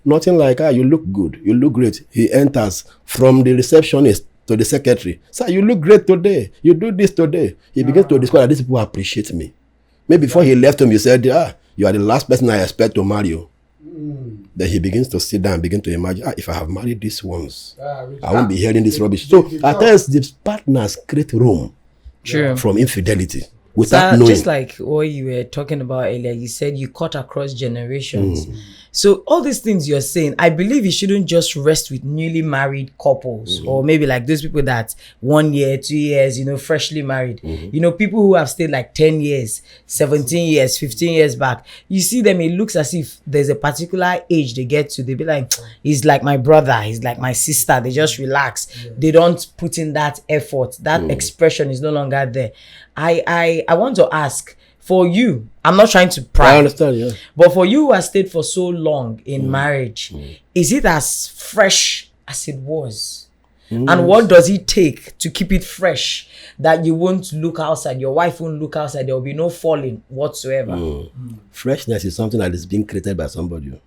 Nothing like, you look good. You look great. He enters from the receptionist to the secretary. Sir, you look great today. You do this today. He begins to discover that these people appreciate me. Maybe before he left him, you said, you are the last person I expect to marry you. Then he begins to sit down, begin to imagine, if I have married these ones, I won't be hearing this rubbish. So at times, the partners create room from infidelity without knowing. Just like what you were talking about earlier, you said you cut across generations. So all these things you're saying, I believe you shouldn't just rest with newly married couples or maybe like those people that 1 year, 2 years, freshly married. People who have stayed like 10 years, 17 years, 15 years back. You see them, it looks as if there's a particular age they get to. They be like, he's like my brother, he's like my sister. They just relax. They don't put in that effort. That expression is no longer there. I want to ask, for you, I'm not trying to pry. I understand, But for you who has stayed for so long in marriage, is it as fresh as it was? And what does it take to keep it fresh that you won't look outside, your wife won't look outside, there will be no falling whatsoever? Freshness is something that is being created by somebody.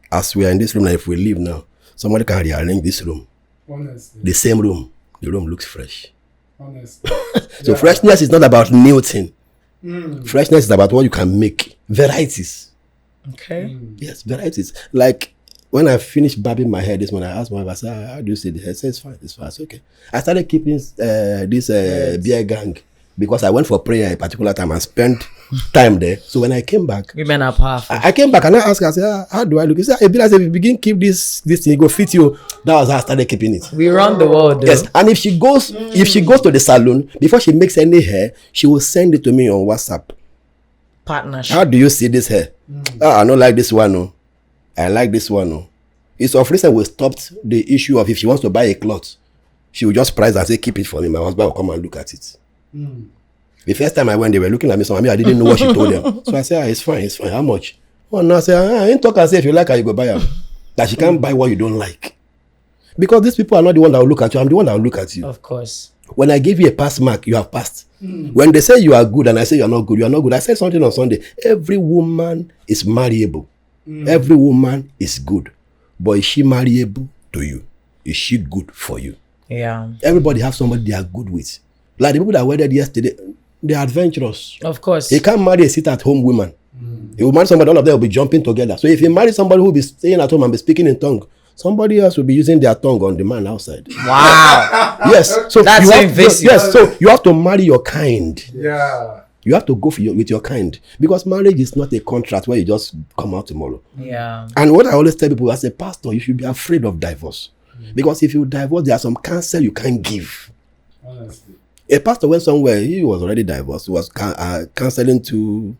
As we are in this room, and if we leave now, somebody can rearrange this room. Honestly. The same room, the room looks fresh. Honestly. So freshness is not about new thing. Freshness is about what you can make. Varieties. Okay. Yes, varieties. Like when I finished barbing my hair this morning, I asked my wife, I said, how do you see the hair? She said, it's fine. I said, okay. I started keeping this beer gang because I went for prayer a particular time and spent time there. So when I came back, Women are powerful. I came back and I asked her, I said, how do I look? He said, if you begin keep this thing, it go fit you. That was how I started keeping it. We run the world, though. Yes, and if she goes to the salon, before she makes any hair, she will send it to me on WhatsApp. Partnership. How do you see this hair? I don't like this one. No. I like this one. No. It's of recent we stopped the issue of if she wants to buy a cloth, she will just price and say, keep it for me. My husband will come and look at it. The first time I went, they were looking at me. So I didn't know what she told them. So I said, it's fine. How much? Oh, no, I said, I ain't talk and say, if you like her, you go buy her. That she can't buy what you don't like. Because these people are not the one that will look at you. I'm the one that will look at you. Of course. When I give you a pass mark, you have passed. When they say you are good and I say you are not good, you are not good. I said something on Sunday. Every woman is marriable. Every woman is good. But is she marriable to you? Is she good for you? Yeah. Everybody has somebody they are good with. Like the people that wedded yesterday, they are adventurous. Of course. He can't marry a sit-at-home woman. He will marry somebody, all of them will be jumping together. So if he marry somebody who will be staying at home and be speaking in tongue, somebody else will be using their tongue on the man outside. Wow. Yes. So that's you have, invasive. yes. So you have to marry your kind. Yeah. You have to go with your kind. Because marriage is not a contract where you just come out tomorrow. Yeah. And what I always tell people as a pastor, you should be afraid of divorce. Because if you divorce, there are some counsel you can't give. Honestly. A pastor went somewhere, he was already divorced, he was counseling to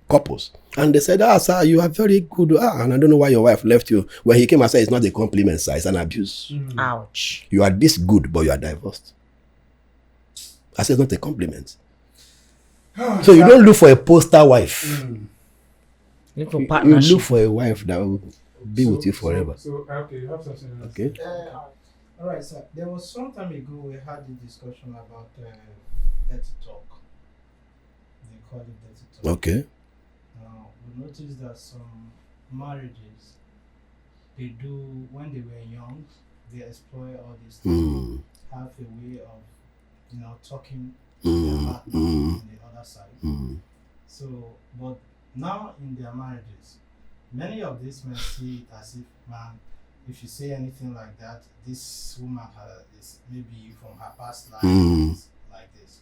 couples. And they said, sir, you are very good. And I don't know why your wife left you. When he came and said, it's not a compliment, sir, it's an abuse. Ouch. You are this good, but you are divorced. I said, it's not a compliment. So you don't look for a poster wife. Look for You partnership. look for a wife that will be with you forever. So okay, you have something else. Okay? All right, sir. There was some time ago we had the discussion about dirty talk. They call it dirty talk. Okay. Now we noticed that some marriages, they do when they were young, they exploit all these things, have a way of, talking about on the other side. So, but now in their marriages, many of these men see it as if, man, if you say anything like that, this woman is maybe from her past life is like this.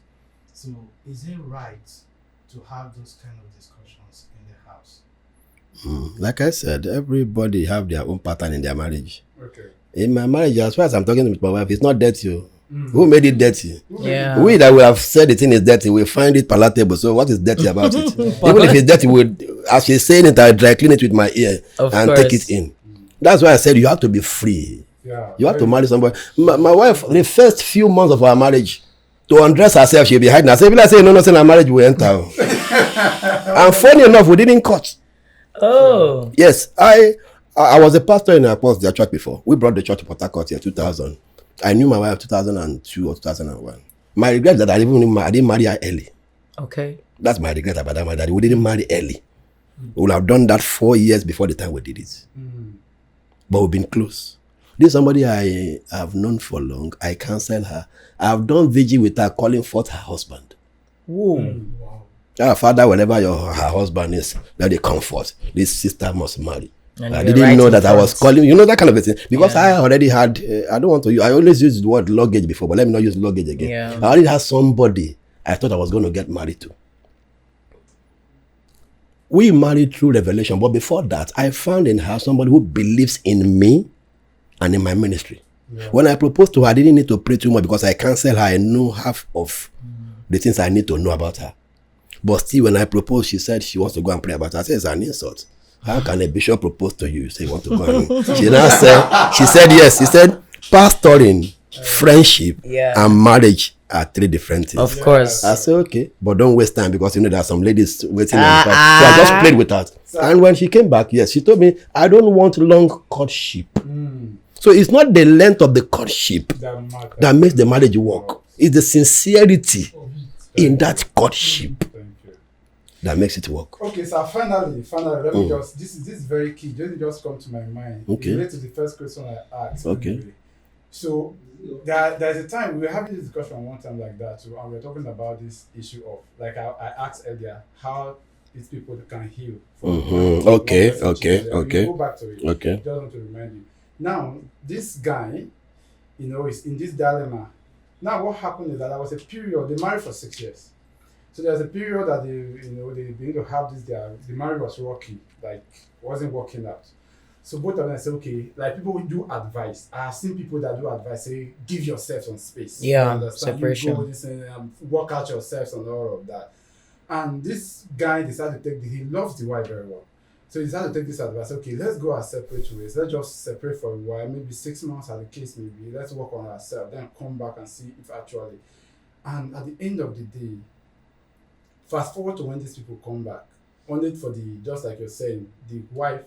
So, is it right to have those kind of discussions in the house? Like I said, everybody have their own pattern in their marriage. Okay. In my marriage, as far as I'm talking with my wife, it's not dirty. Who made it dirty? Yeah. We that will have said the thing is dirty, we find it palatable. So what is dirty about it? Even if it's dirty, as she's saying it, I dry clean it with my ear and take it in. That's why I said you have to be free. Yeah. You have to marry somebody. My wife, the first few months of our marriage, to undress herself, she'll be hiding herself. If I say no, our marriage will enter. And funny enough, we didn't cut. Oh. Yes, I was a pastor in a their church before. We brought the church to Port Harcourt in 2000. I knew my wife 2002 or 2001. My regret is that I didn't marry her early. Okay. That's my regret about that. We didn't marry early. We would have done that 4 years before the time we did it. But we've been close. This is somebody I have known for long. I counsel her. I have done vigil with her, calling forth her husband. Whoa. Our father, whenever her husband is, let it come forth. This sister must marry. And I you're didn't right know in that I was front. calling, that kind of a thing. Because I already had, I don't want to use, I always use the word luggage before, but let me not use luggage again. Yeah. I already had somebody I thought I was going to get married to. We married through revelation, but before that, I found in her somebody who believes in me and in my ministry. Yeah. When I proposed to her, I didn't need to pray too much because I counseled her. I knew half of the things I need to know about her. But still, when I proposed, she said she wants to go and pray about her. I said, it's an insult. How can a bishop propose to you? You say you want to go and she now said, she said yes. She said, pastoring, friendship, and marriage are three different things. Of course. I said, okay, but don't waste time because there are some ladies waiting on top. So I just played with her. And when she came back, yes, she told me, I don't want long courtship. So it's not the length of the courtship that makes the marriage work. It's the sincerity in that courtship that makes it work. Okay, so finally, let me just, this is very key. Just come to my mind. Okay. Related to the first question I asked. Okay. Anyway. So there's a time, we were having this discussion one time like that too, and we were talking about this issue of, like I asked earlier, how these people can heal. Okay. We'll go back to it. Okay. Just want to remind you. Now, this guy, is in this dilemma. Now, what happened is that there was a period, they married for 6 years. So there's a period that they begin to have this, the marriage was rocky, like wasn't working out. So both of them say, okay, like people who do advice. I have seen people that do advice say, give yourself some space. Yeah, separation. You go this and work out yourselves and all of that. And this guy decided to he loves the wife very well. So he decided to take this advice. Okay, let's go our separate ways. Let's just separate for a while, maybe 6 months as the case may be. Let's work on ourselves, then come back and see if actually. And at the end of the day, fast forward to when these people come back, only for just like you're saying, the wife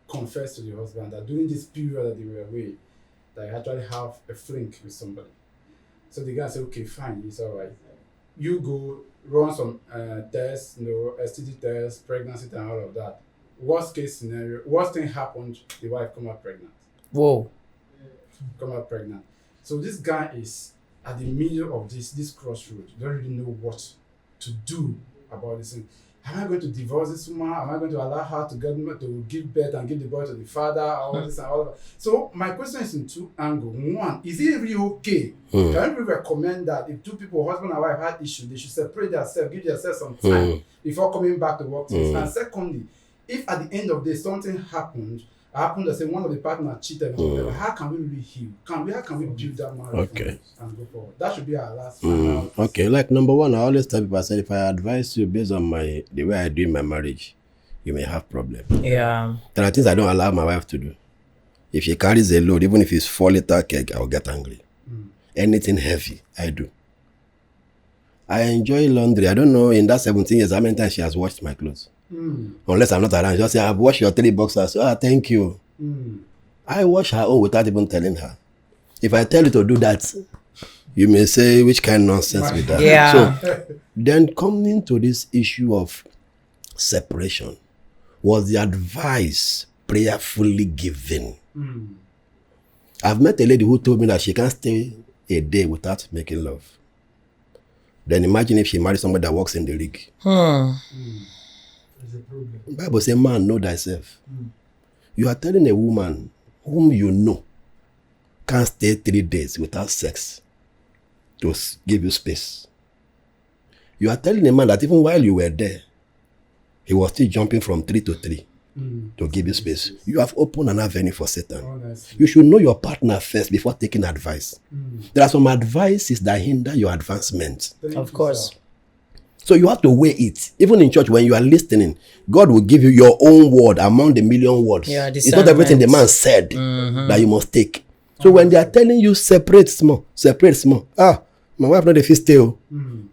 confessed to the husband that during this period that they were away, they actually have a fling with somebody. So the guy said, okay, fine, it's all right. You go run some tests, STD tests, pregnancy and all of that. Worst case scenario, worst thing happened, the wife come out pregnant. Whoa. Come out pregnant. So this guy is at the middle of this crossroad. You don't really know what to do about this thing. Am I going to divorce this woman? Am I going to allow her to give birth and give the boy to the father? All this and all of that. So my question is in two angles. One, is it really okay? Can we recommend that if two people, husband and wife, had issues, they should separate themselves, give themselves some time before coming back to work? And secondly, if at the end of the day something happened that say one of the partners cheated, how can we really heal? How can we build that marriage and go forward? That should be our last final. Okay, like number one, I always tell people, I said, if I advise you based on the way I do in my marriage, you may have problems. Yeah. There are things I don't allow my wife to do. If she carries a load, even if it's 4-liter keg, I'll get angry. Anything heavy, I do. I enjoy laundry. I don't know, in that 17 years, how many times she has washed my clothes. Unless I'm not around, she'll say, I've washed your 3 boxers. Thank you. I wash her own without even telling her. If I tell you to do that, you may say, which kind of nonsense with that? Yeah. So, then coming to this issue of separation, Was the advice prayerfully given? I've met a lady who told me that she can't stay a day without making love. Then imagine if she marries somebody that works in the rig. There's a problem. The Bible says, man, know thyself. You are telling a woman whom you know can't stay 3 days without sex to give you space. You are telling a man that even while you were there, he was still jumping from 3 to 3 to give you space. You have opened an avenue for Satan. Honestly. You should know your partner first before taking advice. There are some advices that hinder your advancement. Thank Of you, course. sir. So you have to weigh it. Even in church, when you are listening, God will give you your own word among the million words. Yeah, it's not everything the man said that you must take. So when they are telling you separate small. My wife not a fist tail.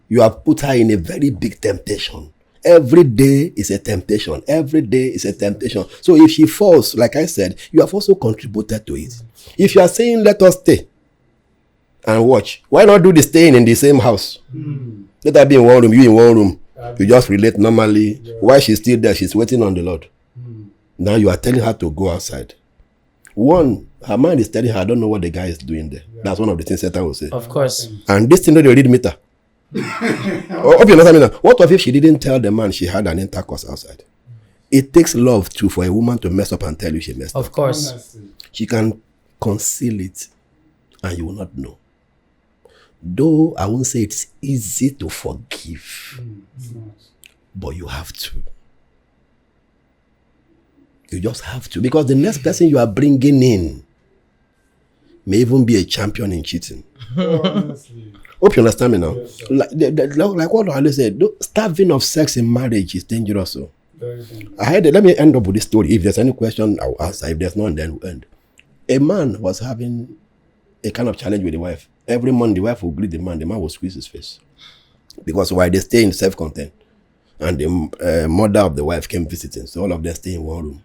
You have put her in a very big temptation. Every day is a temptation. Every day is a temptation. So if she falls, like I said, you have also contributed to it. If you are saying, let us stay and watch, why not do the staying in the same house? Let her be in one room, you in one room. You just relate normally. While she's still there, she's waiting on the Lord. Now you are telling her to go outside. One, her mind is telling her, I don't know what the guy is doing there. That's one of the things Satan will say. Of course. And this thing, they read meter. Hope you understand me now. What if she didn't tell the man she had an intercourse outside? It takes love too for a woman to mess up and tell you she messed up. Of course. Honestly. She can conceal it and you will not know. Though I won't say it's easy to forgive, It's not. but you have to. You just have to. Because the next person you are bringing in may even be a champion in cheating. Honestly. Hope you understand me now. Yes, sir. Like what I always said, starving of sex in marriage is dangerous. So. Very dangerous. Let me end up with this story. If there's any question, I'll answer. If there's none, then we'll end. A man was having a kind of challenge with the wife. Every month, the wife will greet the man will squeeze his face. Because while they stay in self-contained, and the mother of the wife came visiting, so all of them stay in one room.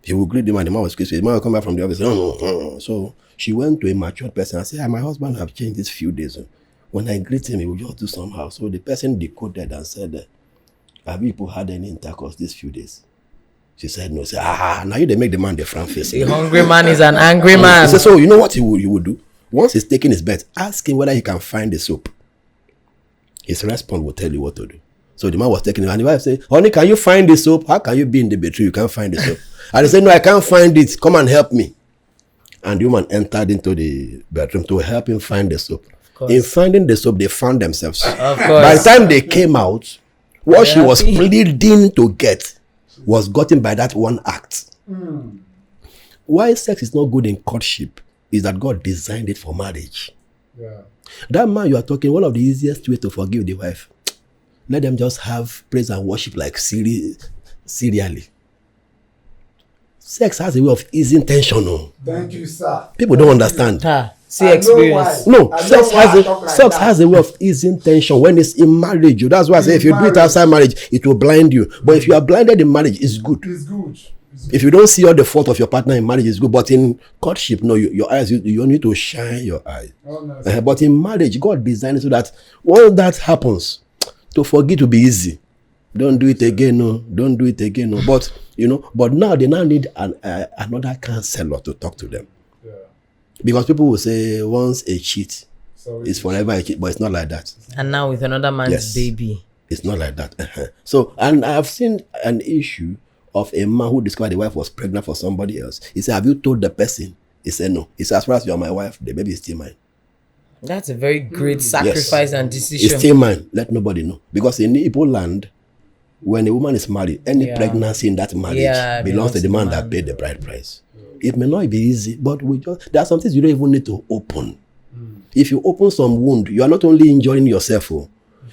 He will greet the man will squeeze his face. The man will come back from the office. So she went to a matured person and said, my husband have changed these few days. When I greet him, he will just do somehow. So the person decoded and said, have you people had any intercourse these few days? She said no. He said, now they make the man the front face. A hungry man is an angry man. He said, so you know what you would do? Once he's taking his bed, ask him whether he can find the soap. His response will tell you what to do. So the man was taking it, and the wife said, honey, can you find the soap? How can you be in the bedroom? You can't find the soap. And he said, no, I can't find it. Come and help me. And the woman entered into the bedroom to help him find the soap. In finding the soap, they found themselves. Of course. By the time they came out, what she was pleading to get was gotten by that one act. Why sex is not good in courtship is that God designed it for marriage. Yeah. That man you are talking, one of the easiest ways to forgive the wife, let them just have praise and worship like serially. Sex has a way of easing tension. Thank you, sir. People don't understand. See experience. No, sex has a way of easing tension when it's in marriage. That's why I say if you do it outside marriage, it will blind you. But if you are blinded in marriage, it's good. It's good. If you don't see all the fault of your partner in marriage, it's good. But in courtship, no, your eyes, you need to shine your eyes. Honestly. But in marriage, God designed it so that when that happens, to forgive will be easy. Don't do it again, no. Don't do it again, no. But but now they need another counselor to talk to them. Yeah. Because people will say once a cheat, So it's forever a cheat, but it's not like that. And now with another man's Yes. baby. It's not like that. So, and I have seen an issue of a man who discovered the wife was pregnant for somebody else. He said, have you told the person? He said, no. He said, as far as you are my wife, the baby is still mine. That's a very great sacrifice and It's decision. still mine. Let nobody know. Because in Igbo land, when a woman is married, any pregnancy in that marriage belongs to the man that paid the bride price. It may not be easy, but there are some things you don't even need to open. If you open some wound, you are not only injuring yourself,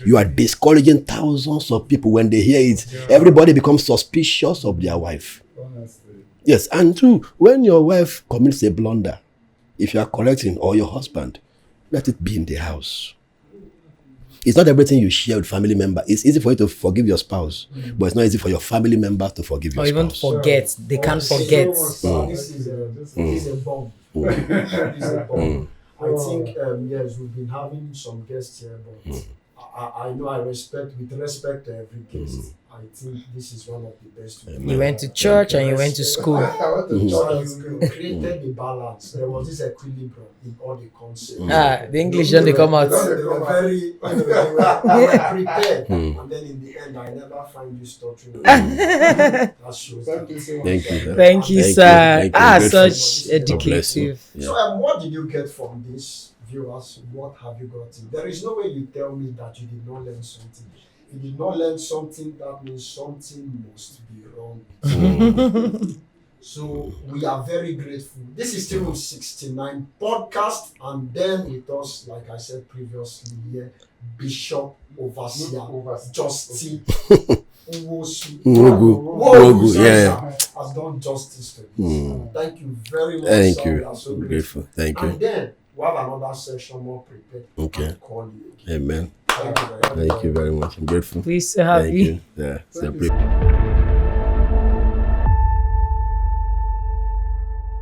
you are discouraging thousands of people when they hear it. Everybody becomes suspicious of their wife. honestly. Yes, and two, when your wife commits a blunder, if you are correcting, or your husband, let it be in the house. It's not everything you share with family member. It's easy for you to forgive your spouse, but it's not easy for your family members to forgive your Or even spouse. forget. They can't forget. This is a bomb. This is a bomb. I think yes, we've been having some guests here, but I know I respect, with respect to every guest, I think this is one of the best. You went to church and you went to school. I went to So church. you created the balance. There was this equilibrium in all the concepts. The English don't they come out. They were very, they were prepared. And then in the end, I never find you stuttering. That shows Thank you so much. Thank you. Thank you, Thank sir. you. Thank you. Such God bless you. educative. Yeah. So, what did you get from this, viewers? What have you gotten? There is no way you tell me that you did not learn something. If you did not learn something, that means something must be wrong with you. So, we are very grateful. This is still 69 podcast, and then with us, like I said previously here, Bishop Overseer Justin Nwogu, yeah. has done justice to this. Thank you very much. Thank sir. you. We are so Grateful. Thank And you. then we have another session more prepared. Okay. I'll call you again. Amen. Thank you very much. Thank you very much. I'm grateful. Pleased to have Thank you. you. Yeah. Thank you. Separate.